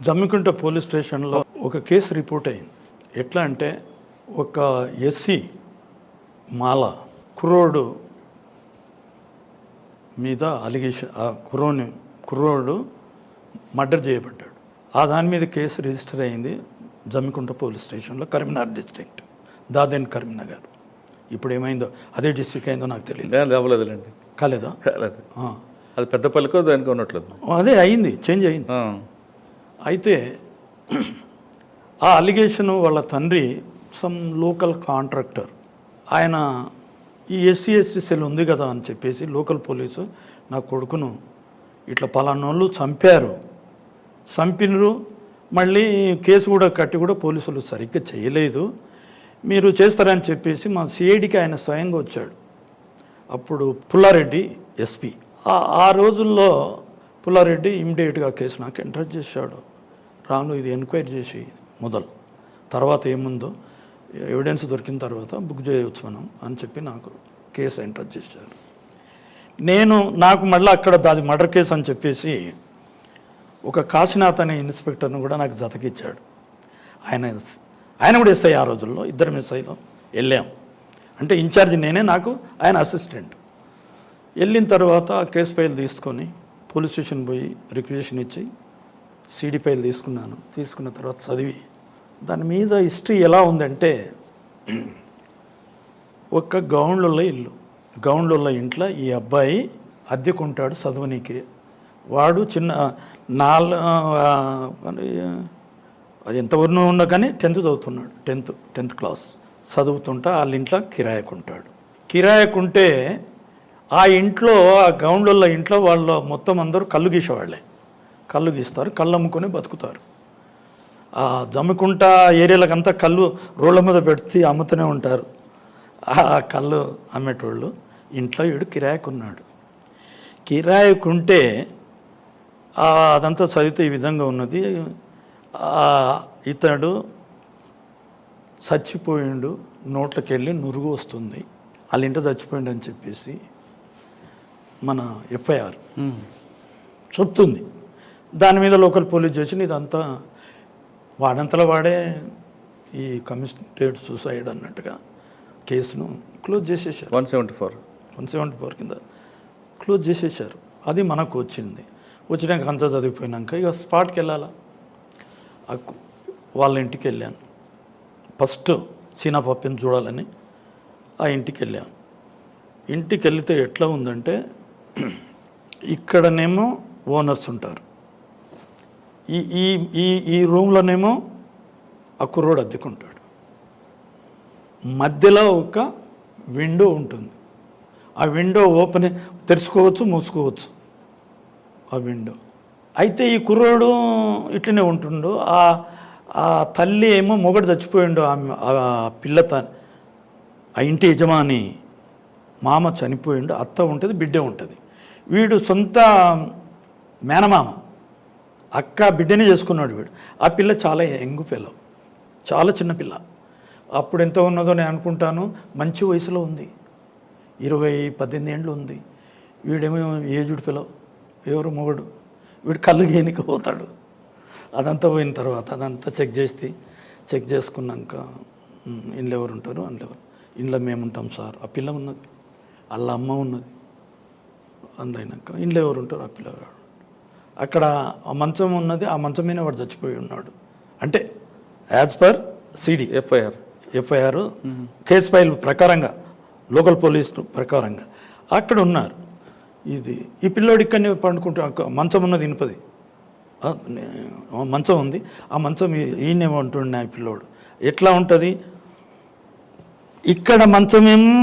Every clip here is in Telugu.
జమ్మికుంట పోలీస్ స్టేషన్లో ఒక కేసు రిపోర్ట్ అయింది. ఎట్లా అంటే ఒక ఎస్సీ మాల కుర్రోడు మీద అలిగేషన్, ఆ కుర్రోడు మర్డర్ చేయబడ్డాడు. ఆ దాని మీద కేసు రిజిస్టర్ అయింది జమ్మికుంట పోలీస్ స్టేషన్లో, కరీంనగర్ డిస్ట్రిక్ట్, దాదేన్ కరీంనగర్. ఇప్పుడు ఏమైందో అదే డిస్ట్రిక్ట్ అయిందో నాకు తెలియదు. అవ్వలేదులేండి. కాలేదా? కాలేదు. అది పెద్దపల్లికో దానికి ఉన్నట్లేదు. అదే అయింది, చేంజ్ అయింది. అయితే ఆ అలిగేషను వాళ్ళ తండ్రి సమ్ లోకల్ కాంట్రాక్టర్, ఆయన ఈ ఎస్సీ సెల్ ఉంది కదా అని చెప్పేసి లోకల్ పోలీసు నా కొడుకును ఇట్లా పలానోళ్ళు చంపినరు, మళ్ళీ కేసు కూడా కట్టి కూడా పోలీసులు సరిగ్గా చేయలేదు, మీరు చేస్తారని చెప్పేసి మా సిఐడికి ఆయన స్వయంగా వచ్చాడు. అప్పుడు పుల్లారెడ్డి ఎస్పీ. ఆ రోజుల్లో పుల్లారెడ్డి ఇమ్మీడియట్గా కేసు నాకు ఎంటర్ చేశాడు. రాను ఇది ఎంక్వైరీ చేసి తర్వాత ఏముందో ఎవిడెన్స్ దొరికిన తర్వాత బుక్ చేయవచ్చు మనం అని చెప్పి నాకు కేసు ఎంటర్ చేశారు. నాకు మళ్ళీ అక్కడ అది మర్డర్ కేసు అని చెప్పేసి ఒక కాశీనాథ్ అనే ఇన్స్పెక్టర్ను కూడా నాకు జతకిచ్చాడు. ఆయన కూడా ఎస్ఐ. ఆ రోజుల్లో ఇద్దరం ఎస్ఐలో వెళ్ళాం. అంటే ఇన్ఛార్జ్ నేనే, నాకు ఆయన అసిస్టెంట్. వెళ్ళిన తర్వాత కేసు ఫైల్ తీసుకొని పోలీస్ స్టేషన్ పోయి రిక్వెజిషన్ ఇచ్చి సీడీ ఫైల్ తీసుకున్నాను. తీసుకున్న తర్వాత చదివి దాని మీద హిస్టరీ ఎలా ఉందంటే, ఒక గౌండ్లలో ఇంట్లో ఈ అబ్బాయి అద్దెకుంటాడు చదువునీకి. వాడు చిన్న అది ఎంతవరకు ఉన్నా కానీ 10th చదువుతున్నాడు. 10th క్లాస్ చదువుతుంటా వాళ్ళ ఇంట్లో కిరాయకుంటే ఆ ఇంట్లో, ఆ గౌండ్ల ఇంట్లో వాళ్ళు మొత్తం అందరూ కళ్ళు గీసేవాళ్ళే. కళ్ళు గీస్తారు, కళ్ళు అమ్ముకొని బతుకుతారు. ఆ జమ్మికుంట ఏరియాలకంతా కళ్ళు రోడ్ల మీద పెడితే అమ్ముతూనే ఉంటారు. ఆ కళ్ళు అమ్మేటోళ్ళు ఇంట్లో వీడు కిరాయకుంటే అదంతా చదివితే ఈ విధంగా ఉన్నది. ఇతడు చచ్చిపోయిండు, నోట్లోకి వెళ్ళి నురుగు వస్తుంది, వాళ్ళ ఇంట చచ్చిపోయిండు అని చెప్పేసి మన ఎఫ్ఐఆర్ చెప్తుంది. దాని మీద లోకల్ పోలీస్ స్టేషన్ ఇదంతా వాడంతలో వాడే ఈ కమిషనరేట్ సూసైడ్ అన్నట్టుగా కేసును క్లోజ్ చేసేసారు. 174 కింద క్లోజ్ చేసేసారు. అది మనకు వచ్చినాక అంతా చదివిపోయినాక ఇక స్పాట్కి వెళ్ళాలా. వాళ్ళ ఇంటికి వెళ్ళాను. ఫస్ట్ సీనా పప్పిని చూడాలని ఆ ఇంటికి వెళ్ళాను. ఇంటికి వెళితే ఎట్లా ఉందంటే, ఇక్కడనేమో ఓనర్స్ ఉంటారు, ఈ రూమ్లోనేమో ఆ కుర్రోడు అద్దెకుంటాడు. మధ్యలో ఒక విండో ఉంటుంది. ఆ విండో తెరుచుకోవచ్చు, మూసుకోవచ్చు ఆ విండో. అయితే ఈ కుర్రోడు ఇట్లనే ఉంటుండు. ఆ తల్లి ఏమో మొగడు చచ్చిపోయిండు, ఆ ఆ ఇంటి యజమాని మామ చనిపోయిండు, అత్త ఉంటుంది, బిడ్డే ఉంటుంది. వీడు సొంత మేనమామ, అక్క బిడ్డనే చేసుకున్నాడు వీడు. ఆ పిల్ల చాలా యంగ్ పిల్ల, చాలా చిన్న పిల్ల. అప్పుడు ఎంత ఉన్నదో నేను అనుకుంటాను, మంచి వయసులో ఉంది, 18 ఏండ్లు ఉంది. వీడేమో ఏజ్డ్ పిల్ల, ఎవరు మొగడు. వీడు కళ్ళు గేనికి పోతాడు. అదంతా పోయిన తర్వాత అదంతా చెక్ చేసుకున్నాక ఇంట్లో ఎవరు ఉంటారు, ఇంట్లో మేము ఉంటాం సార్. ఆ పిల్ల ఉన్నది, వాళ్ళ అమ్మ ఉన్నది. అందులోనాక ఇంట్లో ఎవరు ఉంటారు, ఆ పిల్లగాడు. అక్కడ ఆ మంచం ఉన్నది, ఆ మంచం మీద వాడు చచ్చిపోయి ఉన్నాడు. అంటే as per CD FIR case file ప్రకారంగా, లోకల్ పోలీస్ ప్రకారంగా అక్కడ ఉన్నారు. ఈ పిల్లోడు ఇక్కడనే పండుకుంటూ, మంచం ఉన్నది ఇనుపది మంచం ఉంది. ఆ మంచం ఈయనేమో అంటుండే ఆ పిల్లోడు. ఎట్లా ఉంటుంది, ఇక్కడ మంచమేమో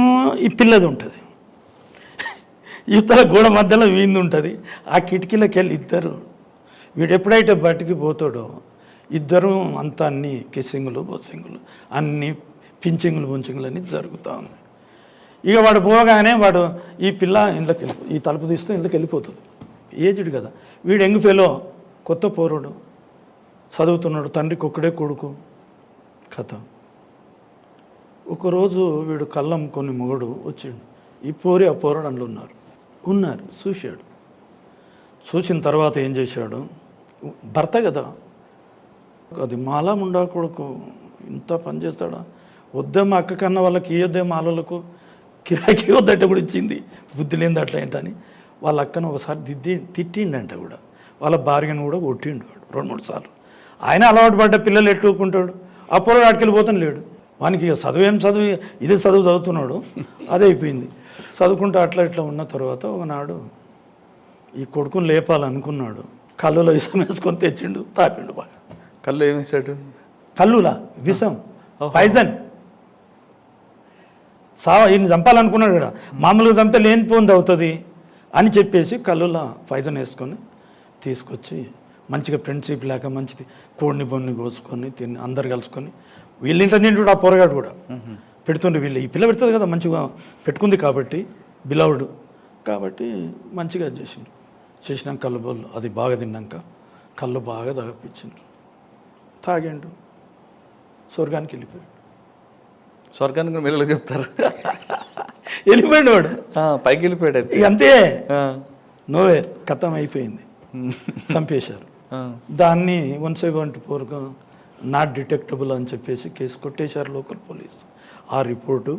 ఈ పిల్లది ఉంటుంది, ఇతర గోడ మధ్యలో వీంది ఉంటుంది. ఆ కిటికీలోకి వెళ్ళి ఇద్దరు, వీడు ఎప్పుడైతే బయటికి పోతాడో ఇద్దరు అంతా అన్ని కిస్సింగులు బొస్సింగులు అన్నీ పించింగులు బొంచింగులు అన్నీ జరుగుతూ ఉన్నాయి. ఇక వాడు పోగానే ఈ పిల్ల ఇంట్లోకి ఈ తలుపు తీస్తే ఇంట్లోకి వెళ్ళిపోతుంది. ఏజ్డ్ కదా వీడు, యంగ్ ఫెలో, కొత్త పోరుడు, చదువుతున్నాడు, తండ్రికి ఒక్కడే కొడుకు కథ. ఒకరోజు వీడు కళ్ళమ్ముకొని మొగడు వచ్చిండు. ఈ ఆ పోరాడు అందులో ఉన్నారు చూశాడు. చూసిన తర్వాత ఏం చేశాడు, భర్త కదా అది మాలా ముండా కొడుకు ఇంత పని చేస్తాడా? వద్దేమో అక్క కన్నా వాళ్ళకి ఇయ్యొద్దేమో ఆలోలకు కిరాకీ వద్దట కూడా ఇచ్చింది, బుద్ధి లేని అట్లా ఏంటని వాళ్ళ అక్కను ఒకసారి తిట్టిండంట కూడా, వాళ్ళ భార్యను కూడా కొట్టిండు వాడు 2-3 సార్లు. ఆయన అలవాటు పడ్డ పిల్లలు ఎట్లుకుంటాడు, అప్పుడు ఆడికెళ్ళిపోతాను లేడు. వానికి చదువు ఇదే చదువు చదువుతున్నాడు, అదే అయిపోయింది. చదువుకుంటూ అట్లా ఇట్లా ఉన్న తర్వాత ఒకనాడు ఈ కొడుకుని లేపాలనుకున్నాడు, కళ్ళులో విషం వేసుకొని తెచ్చిండు, తాపిండు బాగా. కళ్ళు ఏం వేసాడు? కళ్ళులా విషం, పాయిజన్. ఈయన చంపాలనుకున్నాడు కదా, మామూలుగా చంపితే లేనిపోయింది అవుతుంది అని చెప్పేసి కళ్ళులా పాయిజన్ వేసుకొని తీసుకొచ్చి మంచిగా ఫ్రెండ్షిప్ లేక మంచిది కోడిని బొన్ని కోసుకొని తిని అందరు కలుసుకొని వీళ్ళింట నిండు ఆ పోరగాడు కూడా పెడుతుండే. వీళ్ళు ఈ పిల్ల పెడుతుంది కదా, మంచిగా పెట్టుకుంది కాబట్టి బిలవుడు కాబట్టి మంచిగా చేసినాక కళ్ళు బొల్లు అది బాగా తిన్నాక కళ్ళు బాగా తాగిపించిండ్రు, తాగిండు, స్వర్గానికి వెళ్ళిపోయాడు. స్వర్గానికి మీరు చెప్తారు? వెళ్ళిపోయాడు వాడు, పైకి వెళ్ళిపోయాడు. ఇక అంతే, నోవేర్, కథం అయిపోయింది, చంపేశారు. దాన్ని 174 నాట్ డిటెక్టబుల్ అని చెప్పేసి కేసు కొట్టేశారు లోకల్ పోలీసు. ఆ రిపోర్టు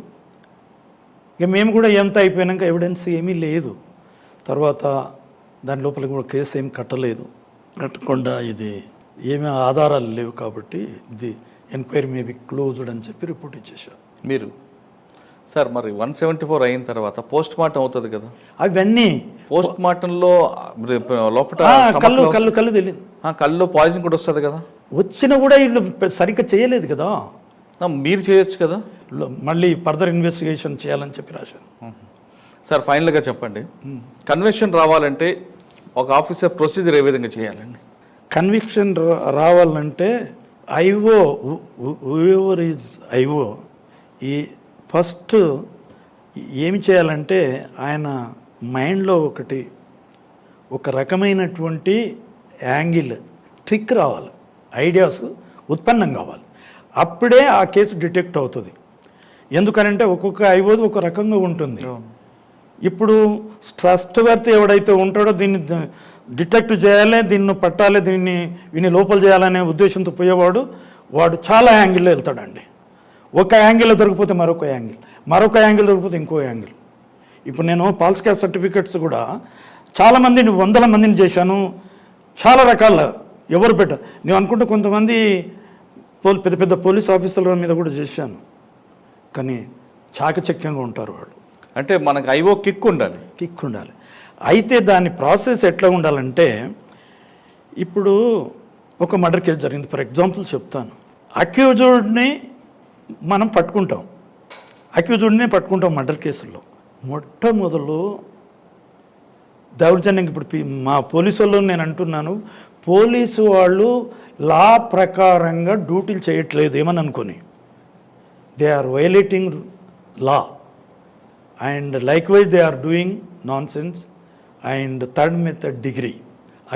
ఇక మేము కూడా ఎంత అయిపోయినాక ఎవిడెన్స్ ఏమీ లేదు, తర్వాత దాని లోపల కూడా కేసు ఏం కట్టకుండా ఇది ఏమీ ఆధారాలు లేవు కాబట్టి ఇది ఎంక్వైరీ మేబీ క్లోజ్డ్ అని చెప్పి రిపోర్ట్ ఇచ్చేశారు. మీరు సార్ మరి 174 అయిన తర్వాత పోస్ట్ మార్టం అవుతుంది కదా, అవన్నీ పోస్ట్ మార్టంలో లోపల కళ్ళు తెలియదు, కళ్ళు పాయిజన్ కూడా వస్తుంది కదా, వచ్చినా కూడా వీళ్ళు సరిగ్గా చేయలేదు కదా, మీరు చేయొచ్చు కదా, మళ్ళీ ఫర్దర్ ఇన్వెస్టిగేషన్ చేయాలని చెప్పి రాశాను. సార్ ఫైనల్గా చెప్పండి, కన్విక్షన్ రావాలంటే ఒక ఆఫీసర్ ప్రొసీజర్ ఏ విధంగా చేయాలండి? కన్విక్షన్ రావాలంటే ఐఓ హూఎవర్ ఈజ్ ఐఓ ఈ ఫస్ట్ ఏమి చేయాలంటే ఆయన మైండ్లో ఒక రకమైనటువంటి యాంగిల్ ట్రిక్ రావాలి, ఐడియాస్ ఉత్పన్నం కావాలి, అప్పుడే ఆ కేసు డిటెక్ట్ అవుతుంది. ఎందుకనంటే ఒక్కొక్క ఐఓది ఒక రకంగా ఉంటుంది. ఇప్పుడు ట్రస్ట్ వర్త్ ఎవడైతే ఉంటాడో దీన్ని డిటెక్ట్ చేయాలి, దీన్ని పట్టాలి, వీని లోపల చేయాలనే ఉద్దేశంతో పోయేవాడు చాలా యాంగిల్లో వెళ్తాడండి. ఒక యాంగిల్లో దొరికిపోతే మరొక యాంగిల్ దొరికిపోతే ఇంకో యాంగిల్. ఇప్పుడు నేను పాల్స్ క్యాస్ట్ సర్టిఫికెట్స్ కూడా చాలామందిని 100 మందిని చేశాను, చాలా రకాల ఎవరు నేను అనుకుంటే కొంతమంది పెద్ద పెద్ద పోలీస్ ఆఫీసర్ల మీద కూడా చేశాను, కానీ చాకచక్యంగా ఉంటారు వాళ్ళు. అంటే మనకు ఐఓ కిక్ ఉండాలి. అయితే దాని ప్రాసెస్ ఎట్లా ఉండాలంటే, ఇప్పుడు ఒక మర్డర్ కేసు జరిగింది, ఫర్ ఎగ్జాంపుల్ చెప్తాను. అక్యూజ్డ్ని మనం పట్టుకుంటాం మర్డర్ కేసుల్లో. మొట్టమొదలు దౌర్జన్యం, ఇప్పుడు మా పోలీసు వాళ్ళు నేను అంటున్నాను, పోలీసు వాళ్ళు లా ప్రకారంగా డ్యూటీలు చేయట్లేదు ఏమని అనుకొని, they are violating law and likewise they are doing nonsense and third method degree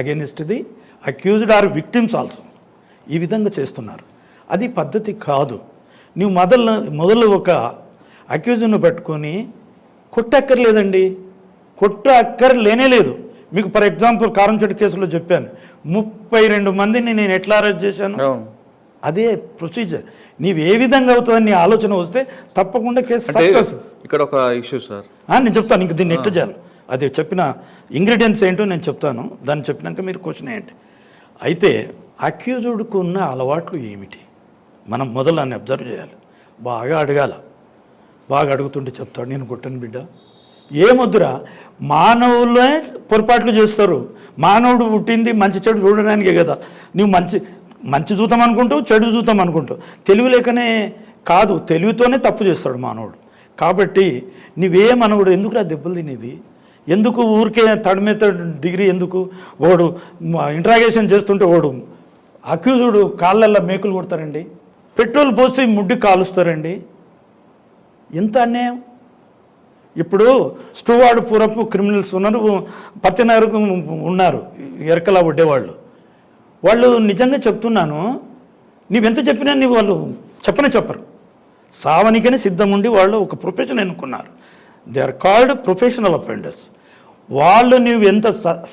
against the accused or victims also. ఈ విధంగా చేస్తున్నారు, అది పద్ధతి కాదు. నువ్వు మొదలు ఒక అక్యూజ్ను పెట్టుకొని కొట్టక్కర్లేదండి, లేనే లేదు. మీకు ఫర్ ఎగ్జాంపుల్ కారంచెట్టు కేసులో చెప్పాను, 32 మందిని నేను ఎట్లా అరెస్ట్ చేశాను, అదే ప్రొసీజర్. నీవు ఏ విధంగా అవుతుందని నీ ఆలోచన వస్తే తప్పకుండా కేసు సక్సెస్. ఇక్కడ ఒక ఇష్యూ సార్, నేను చెప్తాను, ఇంక దీన్ని ఎట్లా చేయాలి అది చెప్పిన ఇంగ్రీడియంట్స్ ఏంటో నేను చెప్తాను, దాన్ని చెప్పినాక మీరు క్వశ్చన్ వేయండి. అయితే అక్యూజ్డ్కు ఉన్న అలవాట్లు ఏమిటి, మనం మొదలు దాన్ని అబ్జర్వ్ చేయాలి, బాగా అడగాల. బాగా అడుగుతుంటే చెప్తాడు, నేను కొట్టను బిడ్డ, ఏమొద్దురా, మానవులే పొరపాట్లు చేస్తారు. మానవుడు పుట్టింది మంచి చెడు చూడడానికే కదా. నువ్వు మంచి చూద్దాం అనుకుంటావు, చెడు చూద్దాం అనుకుంటావు. తెలివి లేకనే కాదు, తెలివితోనే తప్పు చేస్తాడు మానవుడు. కాబట్టి నువ్వే మనవుడు ఎందుకు దెబ్బలు తినేది, ఎందుకు ఊరికే థర్డ్ మెథడ్ డిగ్రీ ఎందుకు? వాడు ఇంట్రాగేషన్ చేస్తుంటే వాడు అక్యూజ్డ్ కాళ్ళల్లో మేకులు కొడతారండి, పెట్రోల్ పోసి ముడ్డి కాలుస్తారండి, ఎంత అన్యాయం. ఇప్పుడు స్టూవార్డ్ పూర్వపు క్రిమినల్స్ ఉన్నారు, పత్తినగరకు ఉన్నారు ఎరకలా వడ్డేవాళ్ళు. వాళ్ళు నిజంగా చెప్తున్నాను, నీవెంత చెప్పినా నీ వాళ్ళు చెప్పరు. సావనికనే సిద్ధం ఉండి వాళ్ళు ఒక ప్రొఫెషన్ ఎన్నుకున్నారు. They are called professional offenders. వాళ్ళు నువ్వు ఎంత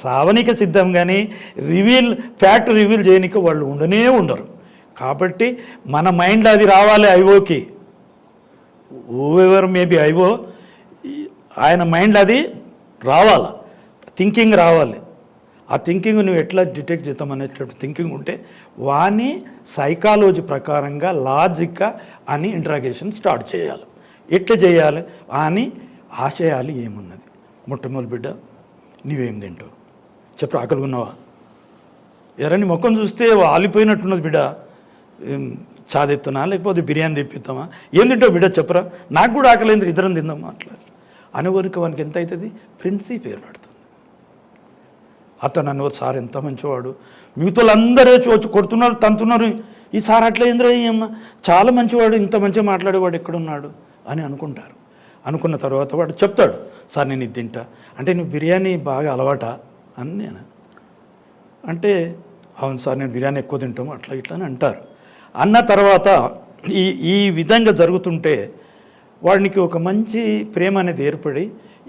సావనిక సిద్ధం కానీ ఫ్యాక్ట్ రివీల్ చేయనిక వాళ్ళు ఉండరు. కాబట్టి మన మైండ్లో అది రావాలి ఐఓకి, ఎవర్ మేబీ ఐఓ, ఆయన మైండ్లో అది రావాలి, థింకింగ్ రావాలి. ఆ థింకింగ్ నువ్వు ఎట్లా డిటెక్ట్ చేద్దాం అనేటువంటి థింకింగ్ ఉంటే వాని సైకాలజీ ప్రకారంగా లాజిక్గా అని ఇంట్రాగేషన్ స్టార్ట్ చేయాలి. ఎట్లా చేయాలి అని ఆశయాలు ఏమున్నది, మొట్టమొదటి బిడ్డ నీవేం తింటావు చెప్పు, ఆకలి ఉన్నావా, ఎరని ముఖం చూస్తే ఆలిపోయినట్టున్నది బిడ్డ, చాదెత్తునా లేకపోతే బిర్యానీ తెప్పిద్దామా, ఏం తింటావు బిడ్డ చెప్పరా, నాకు కూడా ఆకలింది ఇద్దరం తిందామా అట్లా అని వరకు వానికి ఎంత అవుతుంది, ప్రిన్సిప్ ఏర్పడుతుంది. అతను అన్నవారు సార్ ఎంత మంచివాడు, మిగతా వాళ్ళందరూ వచ్చి కొడుతున్నారు తంతున్నారు, ఈ సార్ అట్లా ఏంద్రా అమ్మ చాలా మంచివాడు, ఇంత మంచిగా మాట్లాడేవాడు ఎక్కడున్నాడు అని అనుకుంటారు. అనుకున్న తర్వాత వాడు చెప్తాడు, సార్ నేను ఇది తింటా అంటే నువ్వు బిర్యానీ బాగా అలవాటా అని నేను అంటే, అవును సార్ నేను బిర్యానీ ఎక్కువ తింటాము అట్లా ఇట్లా అని అంటారు. అన్న తర్వాత ఈ విధంగా జరుగుతుంటే వాడికి ఒక మంచి ప్రేమ అనేది ఏర్పడి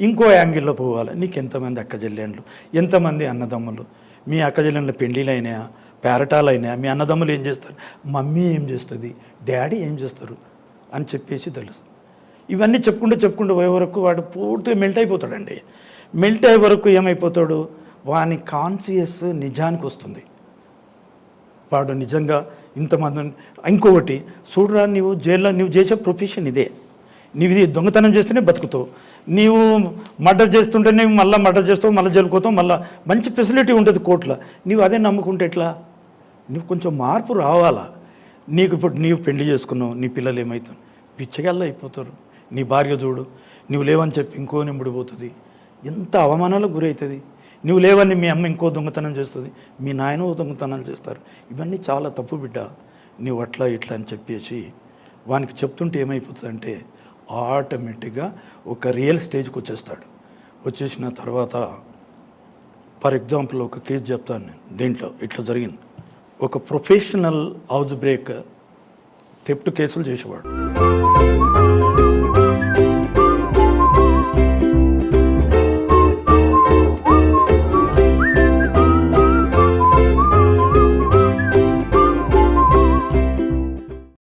ఇంకో యాంగిల్లో పోవాలి. నీకు ఎంతమంది అక్కచెల్లెండ్లు, ఎంతమంది అన్నదమ్ములు, మీ అక్కచెల్లెండ్ల పెళ్ళిళ్ళు అయినాయా, పేరటాలు అయినాయా, మీ అన్నదమ్ములు ఏం చేస్తారు, మమ్మీ ఏం చేస్తుంది, డాడీ ఏం చేస్తారు అని చెప్పేసి తెలుసు. ఇవన్నీ చెప్పుకుంటూ పోయే వరకు వాడు పూర్తిగా మెల్ట్ అయిపోతాడండి. మెల్ట్ అయ్యే వరకు ఏమైపోతాడు, వాని కాన్షియస్ నిజానికి వస్తుంది. వాడు నిజంగా ఇంతమంది. ఇంకొకటి చూడరా, నీవు జైల్లో నువ్వు చేసే ప్రొఫెషన్ ఇదే, నీవు ఇది దొంగతనం చేస్తేనే బతుకుతావు, నీవు మర్డర్ చేస్తుంటే నువ్వు మళ్ళీ మర్డర్ చేస్తావు, మళ్ళీ జైలుకోతావు, మళ్ళీ మంచి ఫెసిలిటీ ఉంటుంది కోర్టులో, నీవు అదే నమ్ముకుంటే ఎట్లా, నువ్వు కొంచెం మార్పు రావాలా. నీకు ఇప్పుడు నీవు పెళ్లి చేసుకున్నావు, నీ పిల్లలు ఏమవుతావు, పిచ్చగల్లా అయిపోతారు. నీ భార్య చూడు, నువ్వు లేవని చెప్పి ఇంకో నింబడిపోతుంది, ఎంత అవమానాలకు గురవుతుంది. నువ్వు లేవని మీ అమ్మ ఇంకో దొంగతనం చేస్తుంది, మీ నాయన దొంగతనాలు చేస్తారు. ఇవన్నీ చాలా తప్పు బిడ్డ, నువ్వు అట్లా ఇట్లా అని చెప్పేసి వానికి చెప్తుంటే ఏమైపోతుందంటే ఆటోమేటిక్గా ఒక రియల్ స్టేజ్కి వచ్చేస్తాడు. వచ్చేసిన తర్వాత ఫర్ ఎగ్జాంపుల్ ఒక కేసు చెప్తాను నేను, దీంట్లో ఇట్లా జరిగింది. ఒక ప్రొఫెషనల్ హౌస్ బ్రేక్ థెఫ్ట్ కేసులు చేసేవాడు.